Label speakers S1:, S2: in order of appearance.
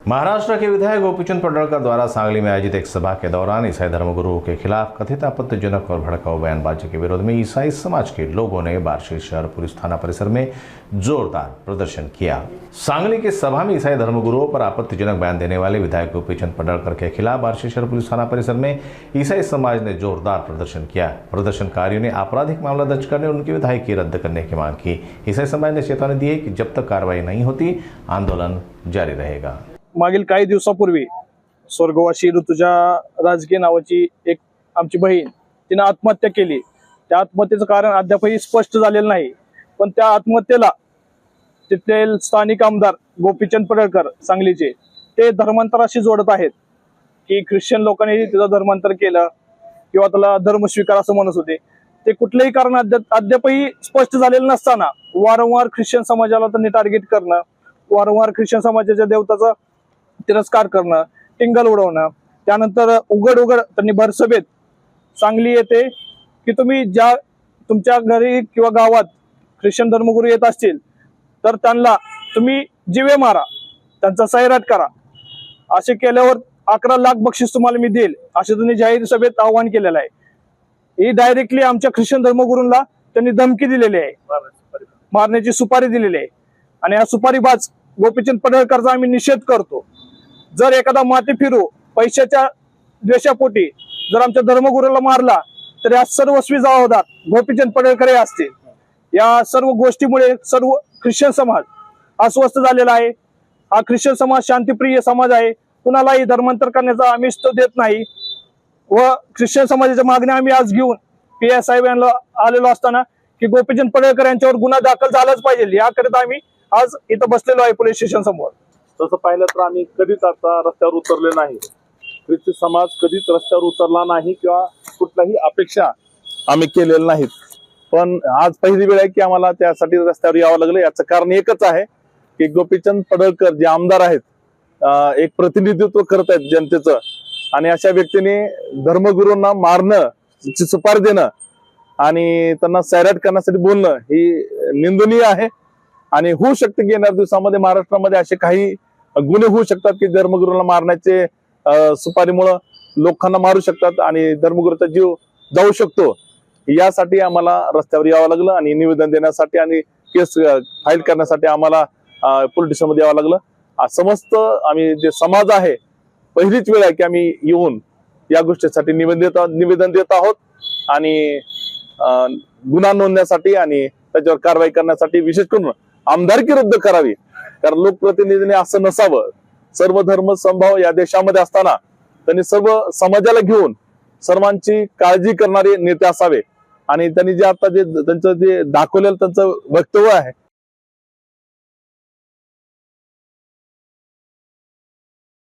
S1: महाराष्ट्र के विधायक गोपीचंद पडळकर द्वारा सांगली में आयोजित एक सभा के दौरान ईसाई धर्मगुरुओं के खिलाफ कथित आपत्तिजनक और भड़काऊ बयानबाजी के विरोध में ईसाई समाज के लोगों ने बार्शी शहर पुलिस थाना परिसर में जोरदार प्रदर्शन किया। सांगली के सभा में ईसाई धर्मगुरुओं पर आपत्तिजनक बयान देने वाले विधायक गोपीचंद पडळकर के खिलाफ बार्शी शहर पुलिस थाना परिसर में ईसाई समाज ने जोरदार प्रदर्शन किया। प्रदर्शनकारियों ने आपराधिक मामला दर्ज करने और उनकी विधायकी रद्द करने की मांग की। ईसाई समाज ने चेतावनी दी है कि जब तक कार्रवाई नहीं होती आंदोलन जारी रहेगा।
S2: मागील काही दिवसापूर्वी स्वर्गवासी ऋतुजा राजकीय नावाची एक आमची बहीण तिने आत्महत्या केली। त्या आत्महत्येचं कारण अद्यापही स्पष्ट झालेलं नाही, पण त्या आत्महत्येला तिथले स्थानिक आमदार गोपीचंद पडळकर सांगलीचे ते धर्मांतराशी जोडत आहेत की ख्रिश्चन लोकांनी तिचं धर्मांतर केलं किंवा त्याला धर्मस्वीकार असं म्हणत होते। ते कुठलेही कारण अद्यापही स्पष्ट झालेलं नसताना वारंवार ख्रिश्चन समाजाला त्यांनी टार्गेट करणं, वारंवार ख्रिश्चन समाजाच्या देवताचा तिरस्कार करणं, टिंगल उडवणं, त्यानंतर उघड त्यांनी भरसभेत सांगली येते की तुम्ही ज्या तुमच्या घरी किंवा गावात ख्रिश्चन धर्मगुरू येत असतील तर त्यांना तुम्ही जीवे मारा, त्यांचा सैराट करा, असे केल्यावर 11 लाख बक्षीस तुम्हाला मी देईल असे त्यांनी जाहीर सभेत आवाहन केलेलं आहे। ही डायरेक्टली आमच्या ख्रिश्चन धर्मगुरूंना त्यांनी धमकी दिलेली आहे, मारण्याची सुपारी दिलेली आहे आणि हा सुपारीबाज गोपीचंद पडळकरचा आम्ही निषेध करतो। जर एखादा माती फिरू पैशाच्या द्वेषापोटी जर आमच्या धर्मगुरूला मारला तर या सर्वस्वी जबाबदार गोपीचंद पडळकर असतील। या सर्व गोष्टीमुळे सर्व ख्रिश्चन समाज अस्वस्थ झालेला आहे। हा ख्रिश्चन समाज शांतिप्रिय समाज आहे, कुणालाही धर्मांतर करण्याचा आमिष तो देत नाही व ख्रिश्चन समाजाच्या मागण्या आम्ही आज घेऊन PSI यांना आलेलो असताना की गोपीचंद पडळकर यांच्यावर गुन्हा दाखल झालाच पाहिजे याकरिता आम्ही आज इथं बसलेलो आहे पोलीस स्टेशन समोर।
S3: तसं पाहिलं तर आम्ही कधीच आता रस्त्यावर उतरले नाही, ख्रिस्ती समाज कधीच रस्त्यावर उतरला नाही किंवा कुठल्याही अपेक्षा आम्ही केलेल्या नाहीत, पण आज पहिली वेळ आहे की आम्हाला त्यासाठी रस्त्यावर यावं लागलं। याचं कारण एकच आहे की गोपीचंद पडळकर जे आमदार आहेत एक प्रतिनिधित्व करत आहेत जनतेचं आणि अशा व्यक्तीने धर्मगुरूंना मारणं, सुपारी देणं आणि त्यांना सैराट करण्यासाठी बोलणं ही निंदनीय आहे आणि होऊ शकते की येणाऱ्या दिवसामध्ये महाराष्ट्रामध्ये असे काही गुन्हे होऊ शकतात की धर्मगुरूंना मारण्याचे सुपारीमुळे लोकांना मारू शकतात आणि धर्मगुरूचा जीव जाऊ शकतो। यासाठी आम्हाला रस्त्यावर यावं लागलं आणि निवेदन देण्यासाठी आणि केस फाईल करण्यासाठी आम्हाला पोलीस स्टेशनमध्ये यावं लागलं। समस्त आम्ही जे समाज आहे पहिलीच वेळ आहे की आम्ही येऊन या गोष्टीसाठी निवेदन देत आहोत आणि गुन्हा नोंदण्यासाठी आणि त्याच्यावर कारवाई करण्यासाठी विशेष करून आमदारकी रद्द करावी, कारण लोकप्रतिनिधीने असं नसावं। सर्व धर्म समभाव या देशामध्ये असताना त्यांनी सर्व समाजाला घेऊन सर्वांची काळजी करणारे नेते असावे आणि त्यांनी जे आता जे त्यांचं जे दाखवलेलं त्यांचं वक्तव्य आहे